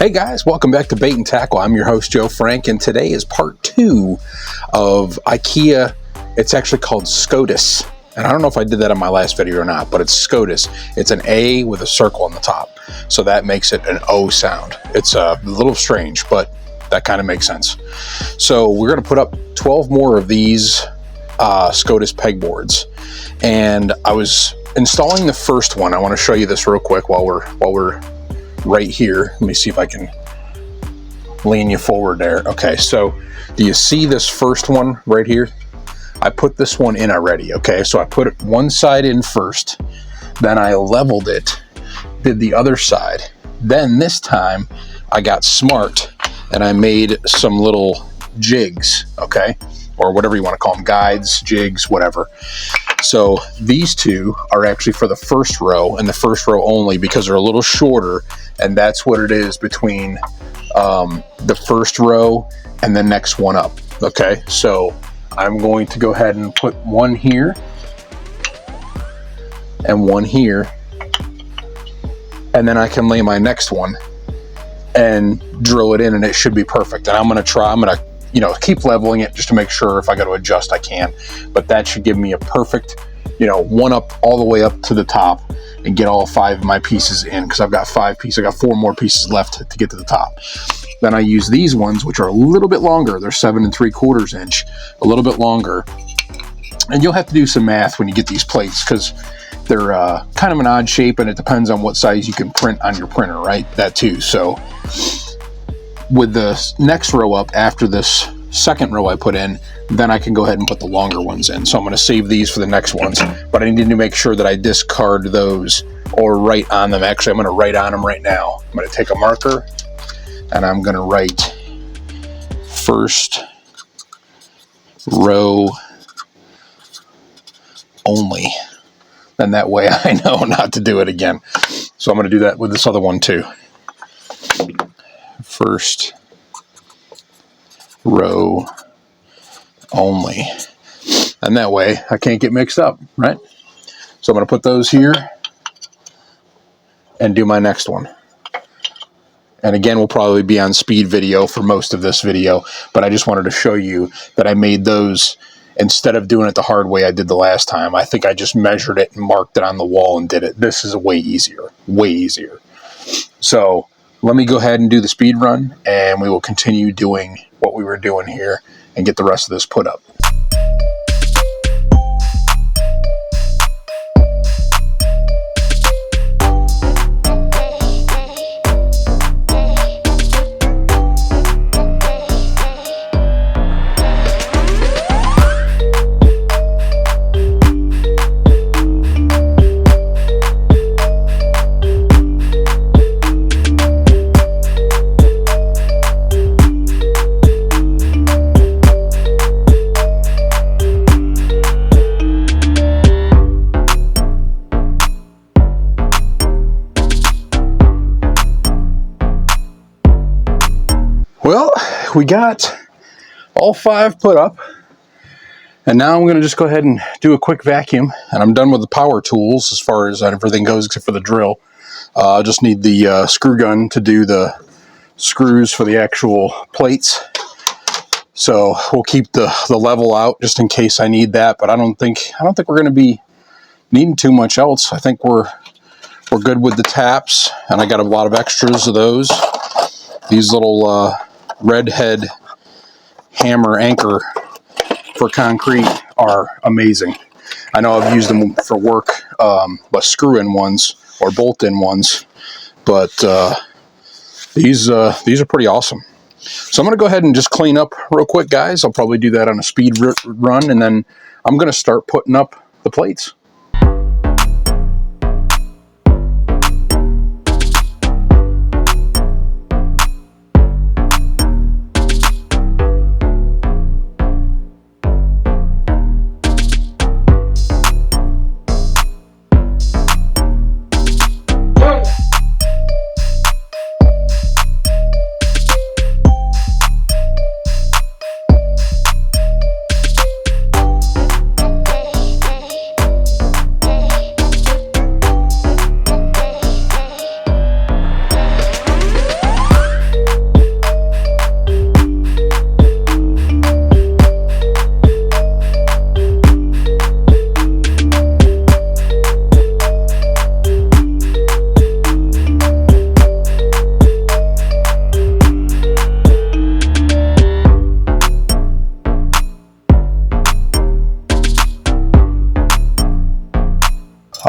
Hey guys, welcome back to Bait and Tackle. I'm your host, Joe Frank, and today is part 2 of Ikea. It's actually called Skadis. And I don't know if I did that in my last video or not, but it's Skadis. It's an A with a circle on the top. So that makes it an O sound. It's a little strange, but that kind of makes sense. So we're going to put up 12 more of these Skadis pegboards. And I was installing the first one. I want to show you this real quick while we're right here. Let me see if I can lean you forward there. Okay, so do you see this first one right here? I put this one in already. Okay, so I put one side in first, then I leveled it, did the other side. Then this time I got smart and I made some little jigs, okay, or whatever you want to call them, guides, jigs, whatever. So these two are actually for the first row and the first row only because they're a little shorter, and that's what it is between the first row and the next one up. Okay, so I'm going to go ahead and put one here and one here, and then I can lay my next one and drill it in and it should be perfect. And I'm going to keep leveling it just to make sure if I got to adjust I can, but that should give me a perfect, one up all the way up to the top and get all 5 of my pieces in, because I've got 5 pieces. I got 4 more pieces left to get to the top. Then I use these ones, which are a little bit longer. They're 7 3/4 inch, a little bit longer. And you'll have to do some math when you get these plates because they're kind of an odd shape, and it depends on what size you can print on your printer, right? That too. So with the next row up after this second row I put in, then I can go ahead and put the longer ones in. So I'm going to save these for the next ones, but I need to make sure that I discard those or write on them. Actually, I'm going to write on them right now. I'm going to take a marker and I'm going to write first row only. And that way I know not to do it again. So I'm going to do that with this other one too. First row only, and that way I can't get mixed up, right? So I'm going to put those here and do my next one. And again, we'll probably be on speed video for most of this video, but I just wanted to show you that I made those instead of doing it the hard way I did the last time. I think I just measured it and marked it on the wall and did it. This is way easier, way easier. So let me go ahead and do the speed run, and we will continue doing what we were doing here and get the rest of this put up. Well, we got all 5 put up, and now I'm going to just go ahead and do a quick vacuum, and I'm done with the power tools as far as everything goes except for the drill. I just need the screw gun to do the screws for the actual plates. So we'll keep the level out just in case I need that, but I don't think we're going to be needing too much else. I think we're good with the taps, and I got a lot of extras of those. These little red head hammer anchor for concrete are amazing. I know I've used them for work, but screw-in ones or bolt-in ones, but these are pretty awesome. So I'm going to go ahead and just clean up real quick, guys. I'll probably do that on a speed run, and then I'm going to start putting up the plates.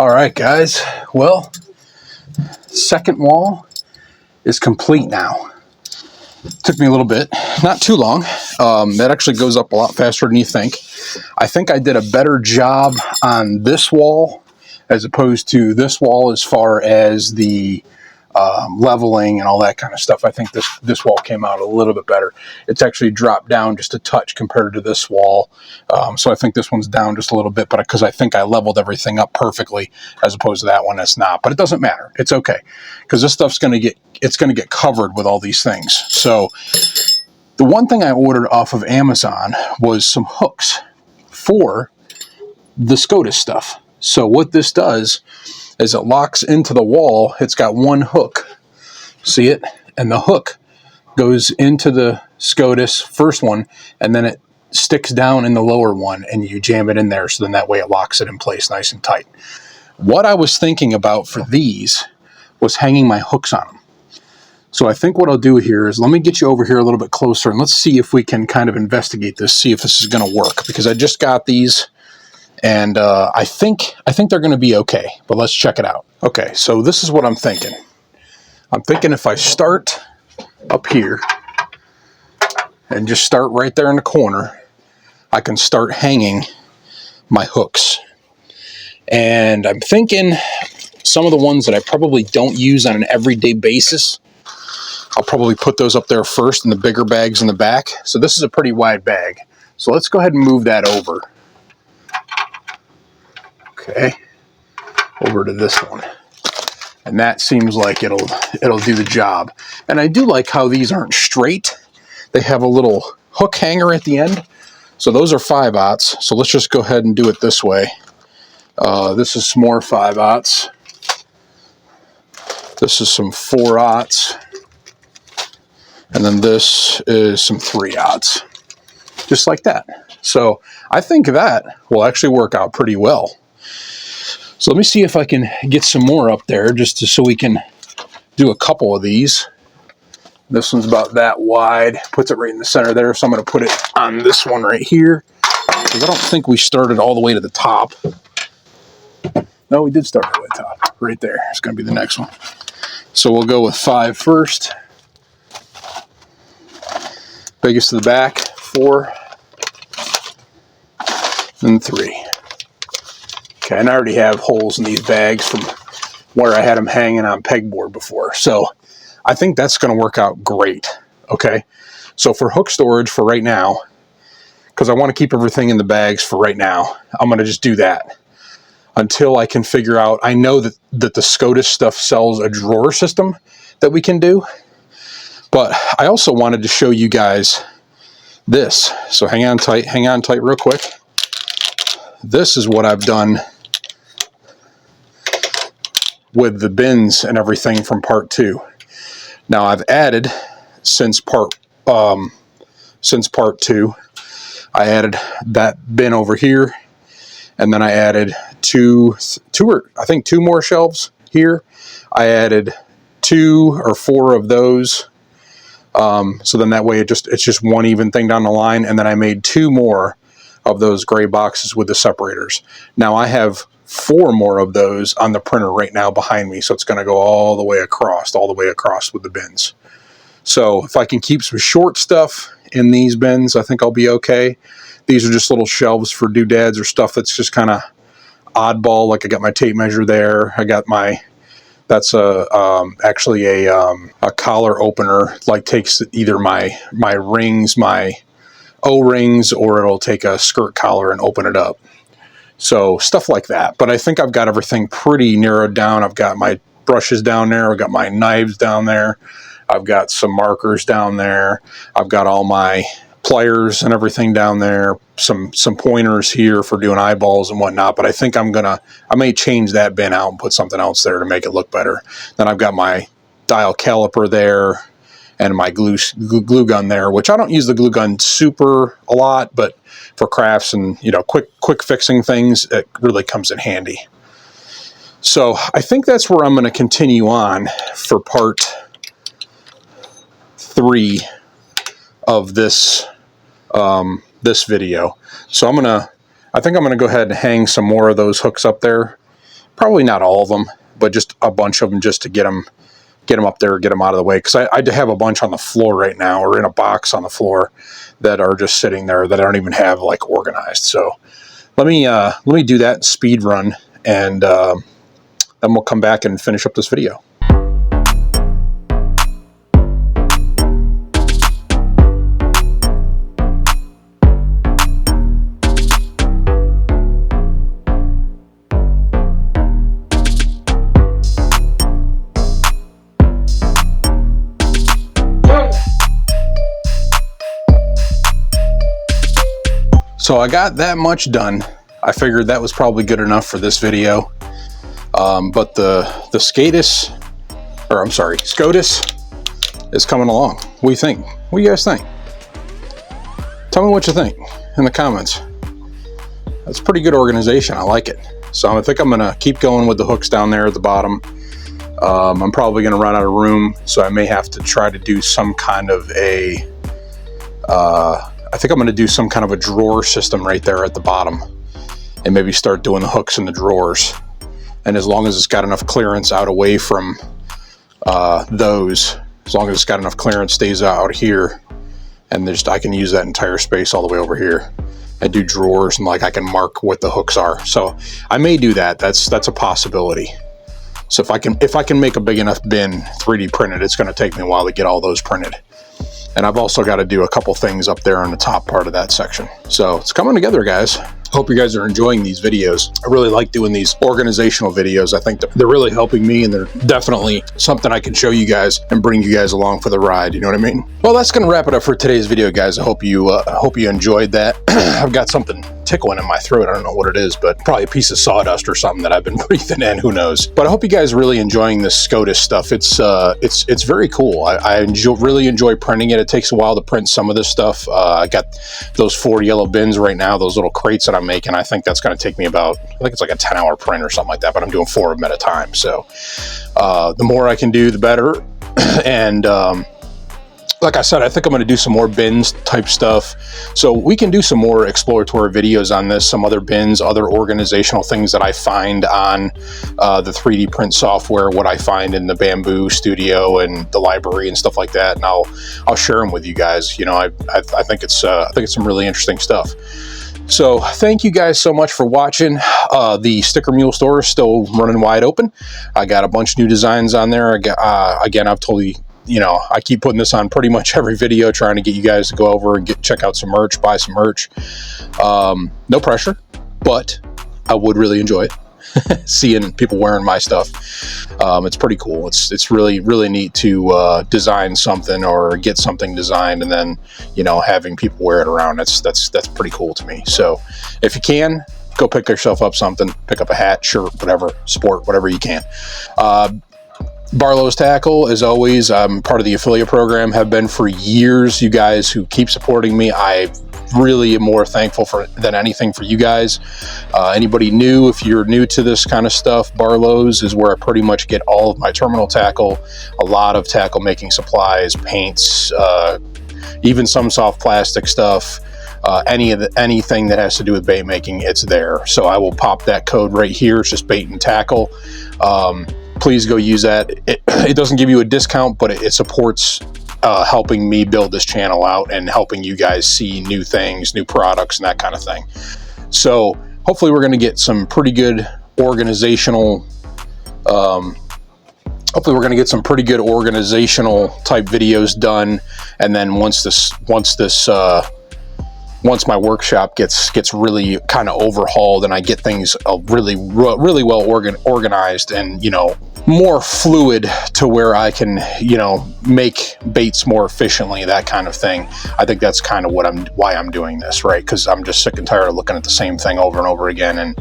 All right, guys. Well, second wall is complete now. Took me a little bit, not too long. That actually goes up a lot faster than you think. I think I did a better job on this wall as opposed to this wall as far as the leveling and all that kind of stuff. I think this wall came out a little bit better. It's actually dropped down just a touch compared to this wall. So I think this one's down just a little bit, but because I think I leveled everything up perfectly as opposed to that one that's not. But it doesn't matter. It's okay because this stuff's going to get covered with all these things. So the one thing I ordered off of Amazon was some hooks for the Skadis stuff. So what this does is it locks into the wall. It's got one hook. See it? And the hook goes into the Skadis first one, and then it sticks down in the lower one, and you jam it in there, so then that way it locks it in place nice and tight. What I was thinking about for these was hanging my hooks on them. So I think what I'll do here is let me get you over here a little bit closer, and let's see if we can kind of investigate this, see if this is going to work, because I just got these. And I think they're going to be okay, but let's check it out. Okay, so this is what I'm thinking. I'm thinking if I start up here and just start right there in the corner, I can start hanging my hooks. And I'm thinking some of the ones that I probably don't use on an everyday basis, I'll probably put those up there first in the bigger bags in the back. So this is a pretty wide bag. So let's go ahead and move that over. Okay, over to this one, and that seems like it'll do the job. And I do like how these aren't straight. They have a little hook hanger at the end. So those are 5/0. So let's just go ahead and do it this way. This is some more 5/0. This is some 4/0. And then this is some 3/0. Just like that. So I think that will actually work out pretty well. So let me see if I can get some more up there just so we can do a couple of these. This one's about that wide, puts it right in the center there. So I'm going to put it on this one right here because I don't think we started all the way to the top. No, we did start all the way to the top. Right there. It's going to be the next one. So we'll go with 5 first. Biggest to the back, 4. And 3. Okay, and I already have holes in these bags from where I had them hanging on pegboard before. So I think that's going to work out great. Okay, so for hook storage for right now, because I want to keep everything in the bags for right now, I'm going to just do that until I can figure out. I know that the Skadis stuff sells a drawer system that we can do, but I also wanted to show you guys this. So hang on tight real quick. This is what I've done with the bins and everything from part 2. Now I've added since part 2, I added that bin over here, and then I added two more shelves here. I added 2 or 4 of those. So then that way it's just one even thing down the line, and then I made 2 more of those gray boxes with the separators. Now I have 4 more of those on the printer right now behind me, so it's going to go all the way across with the bins. So if I can keep some short stuff in these bins, I think I'll be okay. These are just little shelves for doodads or stuff that's just kind of oddball. Like I got my tape measure there. I got that's actually a collar opener. Like takes either my rings, my O-rings, or it'll take a skirt collar and open it up. So stuff like that. But I think I've got everything pretty narrowed down. I've got my brushes down there. I've got my knives down there. I've got some markers down there. I've got all my pliers and everything down there. Some pointers here for doing eyeballs and whatnot. But I think I may change that bin out and put something else there to make it look better. Then I've got my dial caliper there and my glue gun there, which I don't use the glue gun super a lot, but for crafts and quick fixing things, it really comes in handy. So I think that's where I'm going to continue on for part 3 of this this video. So I think I'm going to go ahead and hang some more of those hooks up there Probably not all of them, but just a bunch of them, just to get them up there, get them out of the way. Because I have a bunch on the floor right now, or in a box on the floor, that are just sitting there that I don't even have like organized. So let me do that speed run, and then we'll come back and finish up this video. So I got that much done. I figured that was probably good enough for this video. But the Skadis is coming along. What do you think? What do you guys think? Tell me what you think in the comments. That's pretty good organization. I like it. So I think I'm gonna keep going with the hooks down there at the bottom. I'm probably gonna run out of room, so I may have to try to do some kind of a I think I'm going to do some kind of a drawer system right there at the bottom, and maybe start doing the hooks in the drawers. And as long as it's got enough clearance out away from those, as long as it's got enough clearance stays out here, and I can use that entire space all the way over here and do drawers, and like I can mark what the hooks are. So I may do that. That's a possibility. So if I can make a big enough bin 3D printed, it's going to take me a while to get all those printed. And I've also got to do a couple things up there on the top part of that section. So it's coming together, guys. Hope you guys are enjoying these videos. I really like doing these organizational videos. I think they're really helping me, and they're definitely something I can show you guys and bring you guys along for the ride. You know what I mean? Well, that's going to wrap it up for today's video, guys. I hope you enjoyed that. I've got something tickling in my throat. I don't know what it is, but probably a piece of sawdust or something that I've been breathing in. Who knows? But I hope you guys are really enjoying this Skadis stuff. It's very cool. I really enjoy printing it. It takes a while to print some of this stuff. I got those 4 yellow bins right now, those little crates that I'm making. I think that's going to take me about, I think it's like a 10-hour print or something like that, but I'm doing 4 of them at a time. So the more I can do, the better. And like I said, I think I'm going to do some more bins type stuff. So we can do some more exploratory videos on this, some other bins, other organizational things that I find on the 3D print software, what I find in the Bamboo Studio and the library and stuff like that. And I'll share them with you guys. You know, I think it's some really interesting stuff. So thank you guys so much for watching. The Sticker Mule store is still running wide open. I got a bunch of new designs on there. Again, I've totally, you know, I keep putting this on pretty much every video, trying to get you guys to go over and check out some merch, buy some merch. No pressure, but I would really enjoy it. Seeing people wearing my stuff. It's pretty cool. It's really, really neat to design something or get something designed, and then, you know, having people wear it around. That's pretty cool to me. So if you can, go pick yourself up something, pick up a hat, shirt, whatever, sport, whatever you can. Barlow's Tackle, as always, I'm part of the affiliate program, have been for years. You guys who keep supporting me, I really am more thankful than anything for you guys. Anybody new, if you're new to this kind of stuff, Barlow's is where I pretty much get all of my terminal tackle, a lot of tackle making supplies, paints, even some soft plastic stuff. Anything that has to do with bait making, it's there. So I will pop that code right here. It's just bait and tackle. Please go use that. It doesn't give you a discount, but it supports helping me build this channel out and helping you guys see new things, new products, and that kind of thing. So hopefully we're going to get some pretty good organizational type videos done. And then once my workshop gets really kind of overhauled and I get things really well organized and, you know, more fluid to where I can, you know, make baits more efficiently, that kind of thing. I think that's kind of why I'm doing this, right? Because I'm just sick and tired of looking at the same thing over and over again, and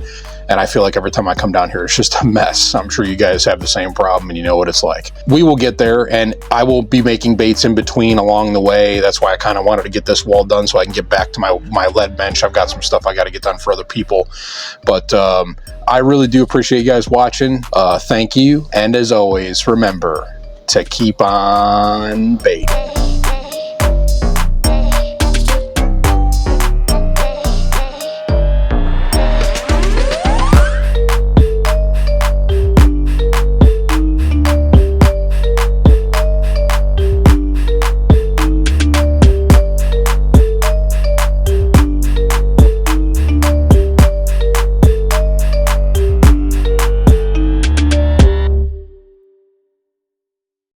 I feel like every time I come down here, it's just a mess. I'm sure you guys have the same problem, and you know what it's like. We will get there, and I will be making baits in between along the way. That's why I kind of wanted to get this wall done so I can get back to my lead bench. I've got some stuff I got to get done for other people, but I really do appreciate you guys watching. Thank you, and as always, remember to keep on baiting.